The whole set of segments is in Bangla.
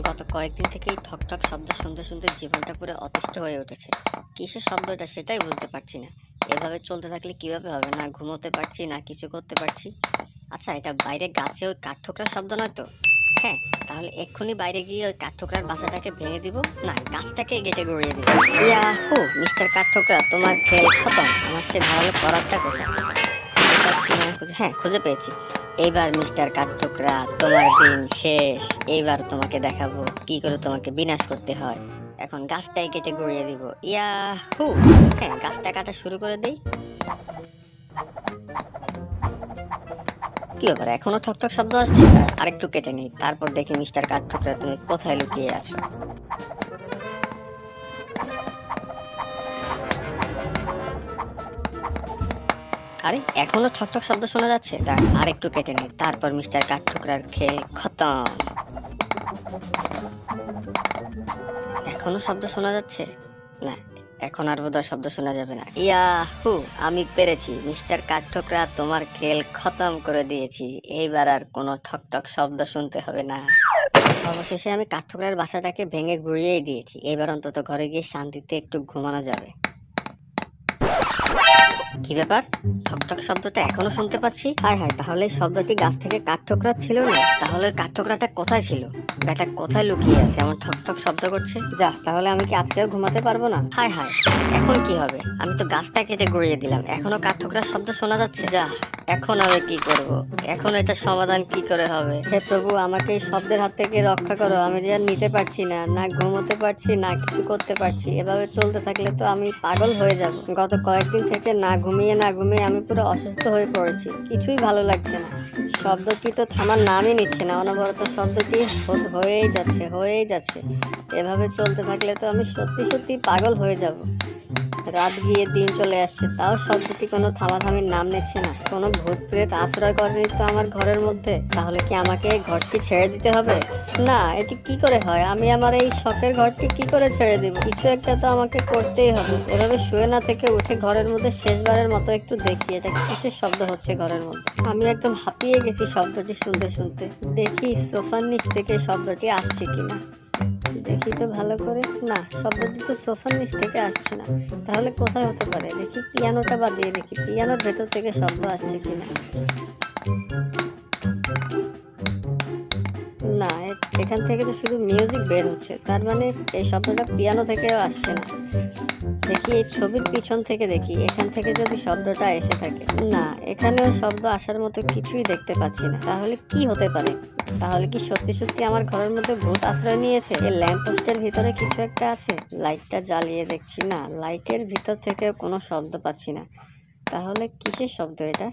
গত কয়েকদিন থেকেই ঠক ঠক শব্দ শুনতে শুনতে জীবনটা পুরো অতিষ্ঠ হয়ে উঠেছে। কিসের শব্দটা সেটাই বুঝতে পারছি না। এভাবে চলতে থাকলে কিভাবে হবে? না ঘুমোতে পারছি না কিছু করতে পারছি। আচ্ছা, এটা বাইরে গাছে ওই কাঠঠোকরার শব্দ নয় তো? হ্যাঁ, তাহলে এক্ষুনি বাইরে গিয়ে ওই কাঠঠোকরার বাসাটাকে ভেঙে দিব, না গাছটাকে গেটে গড়িয়ে দিব। ইয়াহু, মিস্টার কাঠঠোকরা, তোমার খেল খতম। আমার সে ধারালো করারটা কোথায়? খুঁজে পাচ্ছি না। হ্যাঁ, খুঁজে পেয়েছি। এইবার মিস্টার কাঠঠোকরা, তোমার দিন শেষ। এইবার তোমাকে দেখাবো কি করে তোমাকে বিনাশ করতে হয়। এখন গাছটাই কেটে গড়িয়ে দিব। ইয়াহু! হ্যাঁ, গাছটা কাটা শুরু করে দেই। কি ব্যাপার, এখনো ঠকঠক শব্দ আসছে? আরেকটু কেটে নেই, তারপর দেখি মিস্টার কাঠঠোকরা তুমি কোথায় লুকিয়ে আছো। আরে এখনো ঠকঠক শব্দ শোনা যাচ্ছে? আরেকটু কেটে নেই, তারপর মিস্টার কাঠঠোকরার খেল খতম। এখনো শব্দ শোনা যাচ্ছে? না, এখন আর বোধহয় শব্দ শোনা যাবে না। ইয়াহু, আমি পেরেছি মিস্টার কাঠঠোকরা, তোমার খেল খতম করে দিয়েছি। এইবার আর কোনো ঠকঠক শব্দ শুনতে হবে না। অবশেষে আমি কাঠঠোকরার বাসাটাকে ভেঙে গুড়িয়েই দিয়েছি। এবার অন্তত ঘরে গিয়ে শান্তিতে একটু ঘুমানো যাবে। কি ব্যাপার, ঠকঠক শব্দটা এখনো শুনতে পাচ্ছি? হায় হায়, তাহলে এই শব্দটি গাছ থেকে কাঠঠোকরা ছিল না? তাহলে কাঠঠোকরাটা কোথায় ছিল? ব্যাটা কোথায় লুকিয়ে আছে, আমার ঠকঠক শব্দ করছে? যা, তাহলে আমি কি আজকেও ঘুমাতে পারবো না? হায় হায়, এখন কি হবে? আমি তো গাছটা কেটে গড়িয়ে দিলাম, এখনো কাঠঠোকরার শব্দ শোনা যাচ্ছে। যা, এখন আমি কি করব? এখন এটা সমাধান কি করে হবে? হে প্রভু, আমাকে এই শব্দের হাত থেকে রক্ষা করো। আমি যে আর নিতে পারছি না, না ঘুমোতে পারছি, না কিছু করতে পারছি। এভাবে চলতে থাকলে তো আমি পাগল হয়ে যাব। গত কয়েকদিন থেকে না ঘুমিয়ে আমি পুরো অসুস্থ হয়ে পড়েছি। কিছুই ভালো লাগছে না। শব্দটি তো থামার নামই নিচ্ছে না, অনবরত শব্দটি হয়েই যাচ্ছে। এভাবে চলতে থাকলে তো আমি সত্যি সত্যি পাগল হয়ে যাব। রাত গিয়ে দিন চলে আসছে, তাও শব্দটি কোনো থামাথামির নাম নিচ্ছে না। কোনো ভূত প্রেত আশ্রয় করেনি তো আমার ঘরের মধ্যে? তাহলে কি আমাকে এই ঘরটি ছেড়ে দিতে হবে? না, এটি কি করে হয়? আমি আমার এই শখের ঘরটি কি করে ছেড়ে দিব? কিছু একটা তো আমাকে করতেই হবে। এভাবে শুয়ে না থেকে উঠে ঘরের মধ্যে শেষবারের মতো একটু দেখি এটা কিসের শব্দ হচ্ছে ঘরের মধ্যে। আমি একদম হাঁপিয়ে গেছি শব্দটি শুনতে শুনতে। দেখি সোফার নিচ থেকে শব্দটি আসছে কিনা। দেখি তো ভালো করে। না, শব্দটি তো সোফার নিচ থেকে আসছে না। তাহলে কোথায় হতে পারে? দেখি পিয়ানোটা বাজিয়ে দেখি, পিয়ানোর ভেতর থেকে শব্দ আসছে কিনা। না, এখান থেকে তো শুধু মিউজিক বের হচ্ছে, তার মানে এই শব্দটা পিয়ানো থেকেও আসছে না। দেখি এই ছবির পিছন থেকে দেখি, এখান থেকে যদি শব্দটা এসে থাকে। না, এখানেও শব্দ আসার মতো কিছুই দেখতে পাচ্ছি না। তাহলে কি হতে পারে? তাহলে কি সত্যি সত্যি আমার ঘরের মধ্যে ভূত আশ্রয় নিয়েছে? এই ল্যাম্প পোস্টের ভিতরে কিছু একটা আছে। লাইটটা জ্বালিয়ে দেখছি, না লাইটের ভিতর থেকেও কোনো শব্দ পাচ্ছি না। তাহলে কিসের শব্দ এটা?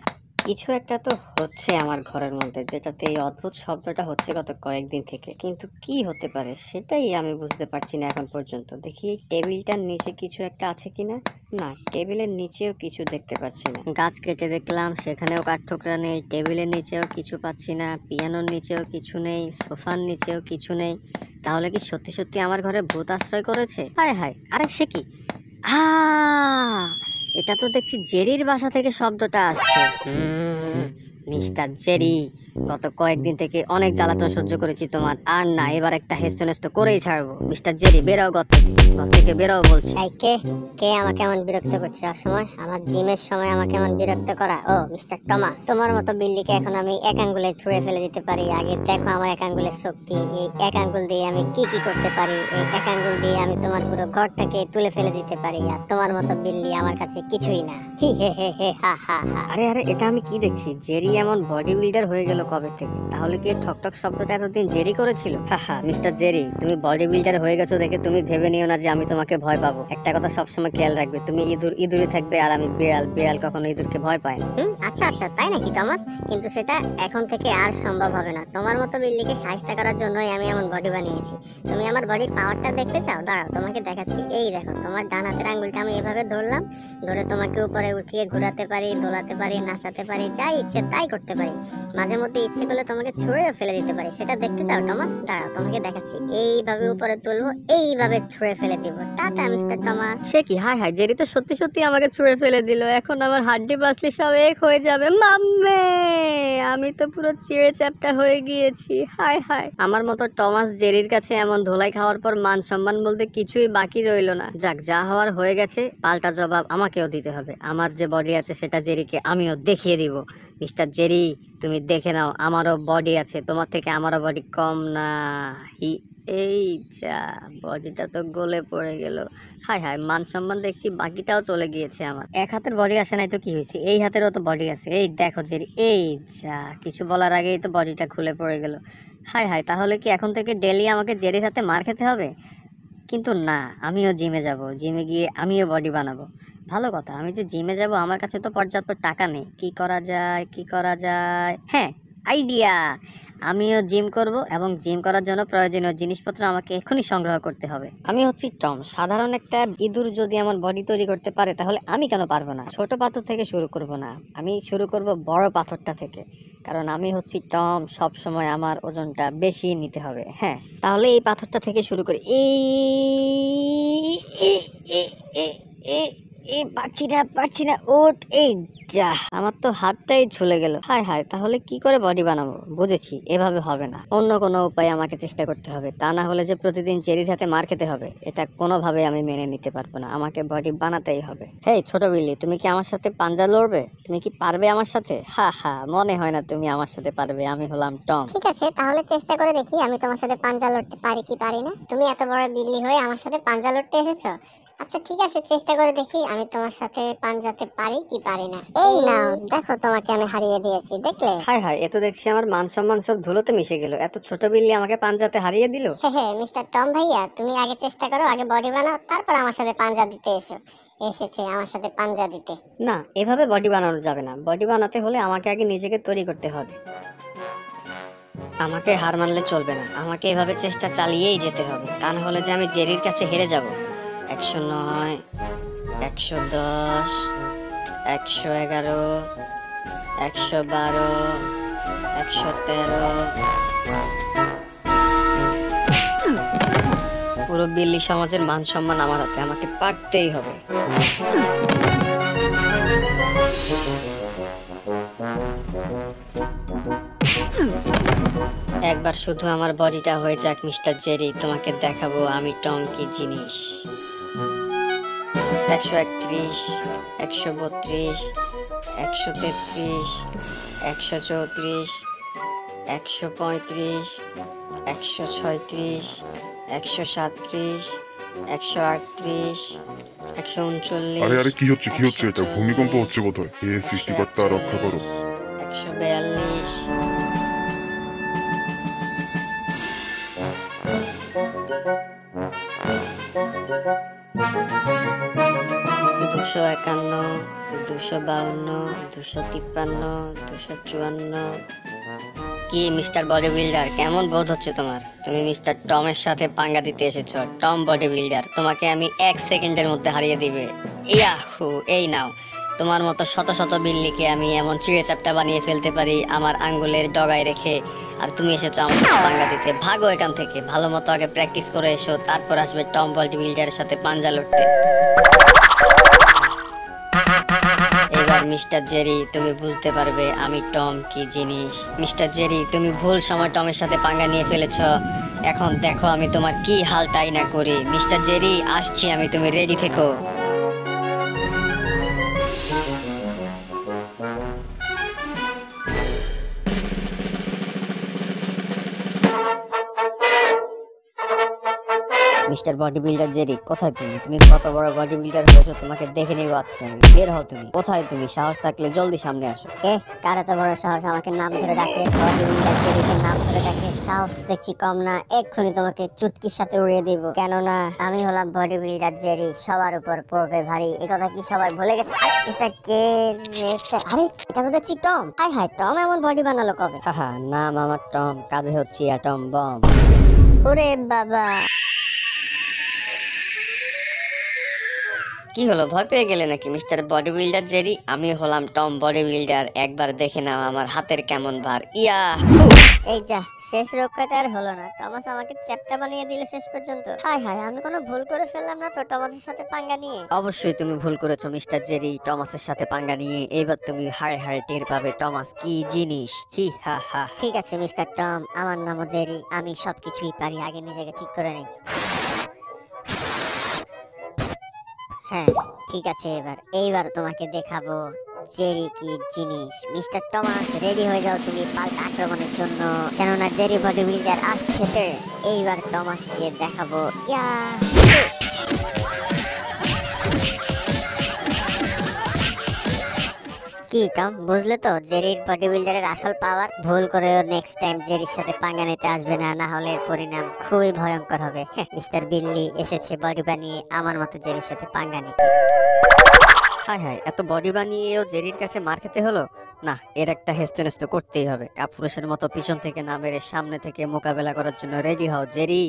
কিছু একটা তো হচ্ছে আমার ঘরের মধ্যে, যেটাতে এই অদ্ভুত শব্দটা হচ্ছে গত কয়েকদিন থেকে। কিন্তু কি হতে পারে সেটাই আমি বুঝতে পারছি না এখন পর্যন্ত। দেখি এই টেবিলটার নিচে কিছু একটা আছে কিনা। না, টেবিলের নিচেও কিছু দেখতে পাচ্ছি না। গাছ কেটে দেখলাম, সেখানেও কাঠঠোকরা নেই। টেবিলের নিচেও কিছু পাচ্ছি না, পিয়ানোর নিচেও কিছু নেই, সোফার নিচেও কিছু নেই। তাহলে কি সত্যি সত্যি আমার ঘরে ভূত আশ্রয় করেছে? হায় হায়, আরে সে কি? এটা তো দেখছি জেরির বাসা থেকে শব্দটা আসছে। মিস্টার জেরি, গত কয়েকদিন থেকে অনেক জ্বালাতন সহ্য করেছি তোমার, আর না, এবার একটা হেস্তনেস্ত করেই ছাড়বো। মিস্টার জেরি, বেরাও ঘর থেকে বেরাও বলছি। কে কে আমাকে এমন বিরক্ত করছে অসময়? আমার জিমের সময় আমাকে এমন বিরক্ত করা? ও মিস্টার টমাস, তোমার মতো বিল্লিকে এখন আমি এক আঙ্গুলে ছুঁড়ে ফেলে দিতে পারি। আগে দেখো আমার এক আঙ্গুলের শক্তি। এই এক আঙ্গুল দিয়ে আমি কি কি করতে পারি। এই এক আঙ্গুল দিয়ে আমি তোমার পুরো ঘরটাকে তুলে ফেলে দিতে পারি। আর তোমার মতো বিল্লি আমার কাছে কিছুই না। হি হে হে হে হা হা হা। আরে আরে, এটা আমি কি দেখছি? জেরি এমন বডি বিল্ডার হয়ে গেল কবে থেকে? তাহলে কি ঠকঠক শব্দটা এতদিন জেরি করেছিল? হা মিস্টার জেরি, তুমি বডি বিল্ডার হয়ে গেছো দেখে তুমি ভেবে নিও না যে আমি তোমাকে ভয় পাবো। একটা কথা সবসময় খেয়াল রাখবে, তুমি ইঁদুরে থাকবে আর আমি বিড়াল কখনো ইঁদুরকে ভয় পায় না। আচ্ছা আচ্ছা, তাই নাকি টমাস? কিন্তু সেটা এখন থেকে আর সম্ভব হবে না। তোমার মতো বিল্লিকে সাহায্য করার জন্যই আমি এমন বডি বানিয়েছি। তুমি আমার বডির পাওয়ারটা দেখতে চাও? দাঁড়াও, তোমাকে দেখাচ্ছি। এই দেখো, তোমার ডান হাতের আঙ্গুলটা আমি এভাবে ধরলাম, ধরে তোমাকে উপরে উঠিয়ে ঘোরাতে পারি, দোলাতে পারি, নাচাতে পারি, যা ইচ্ছে তাই করতে পারি। মাঝে মধ্যে ইচ্ছে করলে তোমাকে ছুঁড়ে ফেলে দিতে পারি। সেটা দেখতে চাও টমাস? দাঁড়াও, তোমাকে দেখাচ্ছি। এইভাবে উপরে তুলবো, এইভাবে ছুঁড়ে ফেলে দিব। Tata mister Thomas. সে কি? হায় হায়, জেরি তো সত্যি সত্যি আমাকে ছুঁড়ে ফেলে দিল। এখন আমার হাড্ডি পাসলি সব এক হয়ে হয়ে যাবে। মাম্মে, আমি তো পুরো চিড়ে চ্যাপটা হয়ে গিয়েছি। হায় হায়, আমার মতো টমাস জেরির কাছে এমন ধোলাই খাওয়ার পর মান সম্মান বলতে কিছুই বাকি রইলো না। যাক, যা হওয়ার হয়ে গেছে, পাল্টা জবাব আমাকেও দিতে হবে। আমার যে বডি আছে সেটা জেরিকে আমিও দেখিয়ে দিব। মিস্টার জেরি, তুমি দেখে নাও, আমারও বডি আছে, তোমার থেকে আমারও বডি কম না। এই যা, বডিটা তো গলে পড়ে গেল। হায় হায়, মান সম্মান দেখছি বাকিটাও চলে গিয়েছে। আমার এক হাতের বডি আসে নাই তো কি হয়েছে, এই হাতেরও তো বডি আছে। এই দেখো জেরি, এই যা, কিছু বলার আগেই তো বডিটা খুলে পড়ে গেল। হায় হায়, তাহলে কি এখন থেকে ডেলি আমাকে জেরির হাতে মার খেতে হবে? কিন্তু না, আমিও জিমে যাব, জিমে গিয়ে আমিও বডি বানাবো। ভালো কথা, আমি যে জিমে যাব আমার কাছে তো পর্যাপ্ত টাকা নেই। কি করা যায়, কি করা যায়? হ্যাঁ, আইডিয়া! আমিও জিম করব এবং জিম করার জন্য প্রয়োজনীয় জিনিসপত্র আমাকে এখনই সংগ্রহ করতে হবে। আমি হচ্ছি টম, সাধারণ একটা ইঁদুর যদি আমার বডি তৈরি করতে পারে তাহলে আমি কেন পারবো না? ছোট পাথর থেকে শুরু করব না, আমি শুরু করব বড় পাথরটা থেকে, কারণ আমি হচ্ছি টম, সব সময় আমার ওজনটা বেশি নিতে হবে। হ্যাঁ, তাহলে এই পাথরটা থেকে শুরু করি। পারছি না, ওট! এই যা, আমার তো হাতটাই ঝুলে গেল। হায় হায়, তাহলে কি করে বডি বানাবো? বুঝেছি, এভাবে হবে না, অন্য কোনো উপায় আমাকে চেষ্টা করতে হবে। তা না হলে যে প্রতিদিন জেরির হাতে মার খেতে হবে, এটা কোনোভাবে আমি মেনে নিতে পারবো না। আমাকে বডি বানাতেই হবে। হেই ছোট বিল্লি, তুমি কি আমার সাথে পাঞ্জা লড়বে? তুমি কি পারবে আমার সাথে? হা হা, মনে হয় না তুমি আমার সাথে পারবে। আমি হলাম টম। ঠিক আছে, তাহলে চেষ্টা করে দেখি আমি তোমার সাথে পাঞ্জা লড়তে পারি কি পারি না। তুমি এত বড় বিল্লি হয়ে আমার সাথে পাঞ্জা লড়তে এসেছো। আচ্ছা ঠিক আছে, চেষ্টা করে দেখি আমি তোমার সাথে পাঞ্জাতে পারি কি পারি না। এই নাও, দেখো তোমাকে আমি হারিয়ে দিয়েছি, দেখলে? হায় হায়, এ তো দেখছি আমার মান সম্মান সব ধুলোতে মিশে গেল। এত ছোট বিল্লি আমাকে পাঞ্জাতে হারিয়ে দিল। হে হে, মিস্টার টম ভাইয়া, তুমি আগে চেষ্টা করো, আগে বডি বানাও, তারপর আমার সাথে পাঞ্জা দিতে এসো। এসেছে আমার সাথে পাঞ্জা দিতে। না, এভাবে বডি বানানো যাবে না। বডি বানাতে হলে আমাকে আগে নিজেকে তৈরি করতে হবে। আমাকে হার মানলে চলবে না, আমাকে এভাবে চেষ্টা চালিয়েই যেতে হবে। তা না হলে যে আমি জেরির কাছে হেরে যাব। 109, 110, 111, 112, 113। পুরো বিল্লি সমাজের মান সম্মান আমার হাতে, আমাকে পারতেই হবে। একবার শুধু আমার বডিটা হয়ে যাক মিস্টার জেরি, তোমাকে দেখাবো আমি টম কি জিনিস। 131, 132, 133, 134, 135, 136, 137, 138, 139। আরে আরে, কি হচ্ছে এটা? ভূমিকম্প হচ্ছে বোধহয়। হে সৃষ্টিকর্তা, রক্ষা করো। 142, 251, 252, 253, 254। কি মিস্টার বডি বিল্ডার, কেমন বোধ হচ্ছে তোমার? তুমি মিস্টার টমের সাথে পাঙ্গা দিতে এসেছো। টম বডি বিল্ডার, তোমাকে আমি 1 সেকেন্ডের মধ্যে হারিয়ে দিবে। ইয়াহু, এই নাও। তোমার মতো শত শত বিল্লিকে আমি এমন চিড়ে চাপটা বানিয়ে ফেলতে পারি আমার আঙ্গুলের ডগায় রেখে। আর তুমি এসেছো আমার সাথে পাঙ্গা দিতে। ভাগো এখান থেকে, ভালো মতো আগে প্র্যাকটিস করে এসো, তারপর আসবে টম বডি বিল্ডারের সাথে পাঞ্জা লড়তে। এবার মিস্টার জেরি, তুমি বুঝতে পারবে আমি টম কি জিনিস। মিস্টার জেরি, তুমি ভুল সময় টমের সাথে পাঙ্গা নিয়ে ফেলেছ। এখন দেখো আমি তোমার কি হালটাই না করি। মিস্টার জেরি, আসছি আমি, তুমি রেডি থেকো। মিস্টার বডি বিল্ডার জেরি, কোথায় তুমি? তুমি কত বড় বডি বিল্ডার হয়েছো, তোমাকে দেখে নিব আজকে আমি। বের হও তুমি, কোথায় তুমি? সাহস থাকলে জলদি সামনে আসো। কে? কার এত বড় সাহস আমাকে নাম ধরে ডাকে? বডি বিল্ডার জেরিকে নাম ধরে ডাকে? সাহস দেখছি কম না, এক্ষুনি তোমাকে চুটকির সাথে উড়িয়ে দিব। কেননা আমি হলাম বডি বিল্ডার জেরি, সবার উপর পড়বে ভারী। এই কথা কি সবাই ভুলে গেছে? এটা কে রে? আরে এটা তো দেখছি টম। হায় হায়, টম এমন বডি বানালো কবে? হাহা, নাম আমার টম, কাজে হচ্ছে অ্যাটম বম। ওরে বাবা! কি হলো, ভয় পেয়ে গেলে নাকি মিস্টার বডি বিল্ডার জেরি? আমি হলাম টম বডি বিল্ডার, একবার দেখে নাও আমার হাতের কেমন ভার। ইয়া এই যা, শেষ রক্ষাটা আর হলো না। টমাস আমাকে চ্যাপ্টা বানিয়ে দিল শেষ পর্যন্ত। হায় হায়, আমি কোনো ভুল করে ফেললাম না তো টমাসের সাথে পাঙ্গা নিয়ে? অবশ্যই তুমি ভুল করেছো মিস্টার জেরি, টমাসের সাথে পাঙ্গা নিয়ে। এবার তুমি হায় হায় টের পাবে টমাস কি জিনিস। হি হা হা। ঠিক আছে মিস্টার টম, আমার নামও জেরি, আমি সবকিছুই পারি। আগে নিজেকে ঠিক করে নেই। হ্যাঁ ঠিক আছে, এইবার তোমাকে দেখাবো জেরি কি জিনিস। মিস্টার টমাস, রেডি হয়ে যাও তুমি পাল্টা আক্রমণের জন্য, কেননা জেরি বডি বিল্ডার আসছে। এইবার টমাসকে দেখাবো। ইয়া কি টম, বুঝলে তো জেরির বডি বিল্ডারের আসল পাওয়ার? ভুল করেও নেক্সট টাইম জেরির সাথে পাঙ্গা নিতে আসবে না, না হলে এর পরিণাম খুবই ভয়ঙ্কর হবে। মিস্টার বিল্লি এসেছে বডি বানিয়ে আমার মতো জেরির সাথে পাঙ্গা নিতে। হায় হায়, এত বডি বানিয়েও জেরির কাছে মার খেতে হলো। না, এর একটা হেস্তনেস্ত করতেই হবে। কাপুরুষের মতো পিছন থেকে না মেরে সামনে থেকে মোকাবেলা করার জন্য রেডি হও জেরি।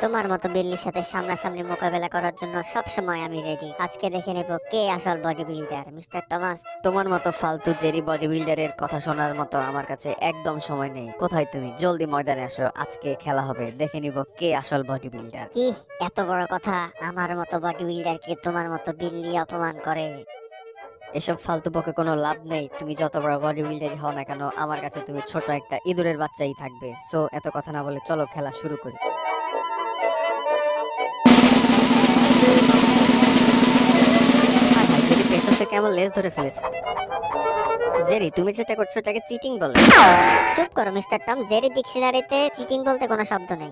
তোমার মতো বিল্লির সাথে সামনাসামনি মোকাবেলা করার জন্য সবসময় আমি রেডি। আজকে দেখে নেব কে আসল বডি বিল্ডার। মিস্টার টমাস, তোমার মতো ফালতু জেরি বডি বিল্ডারের কথা শোনার মতো আমার কাছে একদম সময় নেই। কোথায় তুমি? জলদি ময়দানে আসো, আজকে খেলা হবে, দেখে নিব কে আসল বডি বিল্ডার। কি এত বড় কথা? আমার মতো বডি বিল্ডারকে তোমার মতো বিল্লি অপমান করে? এসব ফালতু বকে কোনো লাভ নেই। তুমি যত বড় বডি বিল্ডারই হও না কেন, আমার কাছে তুমি ছোট একটা ইঁদুরের বাচ্চাই থাকবে। সো এত কথা না বলে চলো খেলা শুরু করি। হায় হায়, জেরি পেছন থেকে আমার লেজ ধরে ফেলেছে। জেরি, তুমি যেটা করছো এটাকে চিটিং বলে। চুপ করো মিস্টার টম, জেরি ডিকশনারিতে চিটিং বলতে কোনো শব্দ নেই।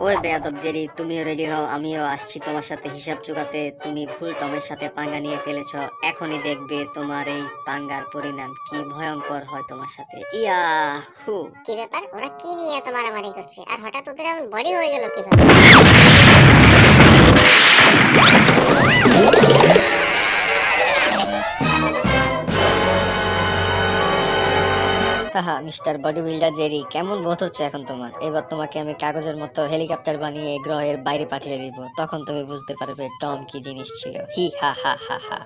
ওই বেয়াদব জেরি, তুমিও রেডি হও, আমিও আসছি তোমার সাথে হিসাব চুকাতে। তুমি ভুল টমের সাথে পাঙ্গা নিয়ে ফেলেছো, এখনই দেখবে তোমার এই পাঙ্গার পরিণাম কি ভয়ঙ্কর হয় তোমার সাথে। ইয়া হু। কি ব্যাপার, ওরা কি নিয়ে এত মারামারি করছে? আর হঠাৎ ওদের এমন বডি হয়ে গেল কিভাবে? হাহা, মিস্টার বডি বিল্ডার জেরি, কেমন বোধ হচ্ছে এখন তোমার? এবার তোমাকে আমি কাগজের মতো হেলিকপ্টার বানিয়ে গ্রহের বাইরে পাঠিয়ে দিব, তখন তুমি বুঝতে পারবে টম কি জিনিস ছিল। হি হা হা হা হা।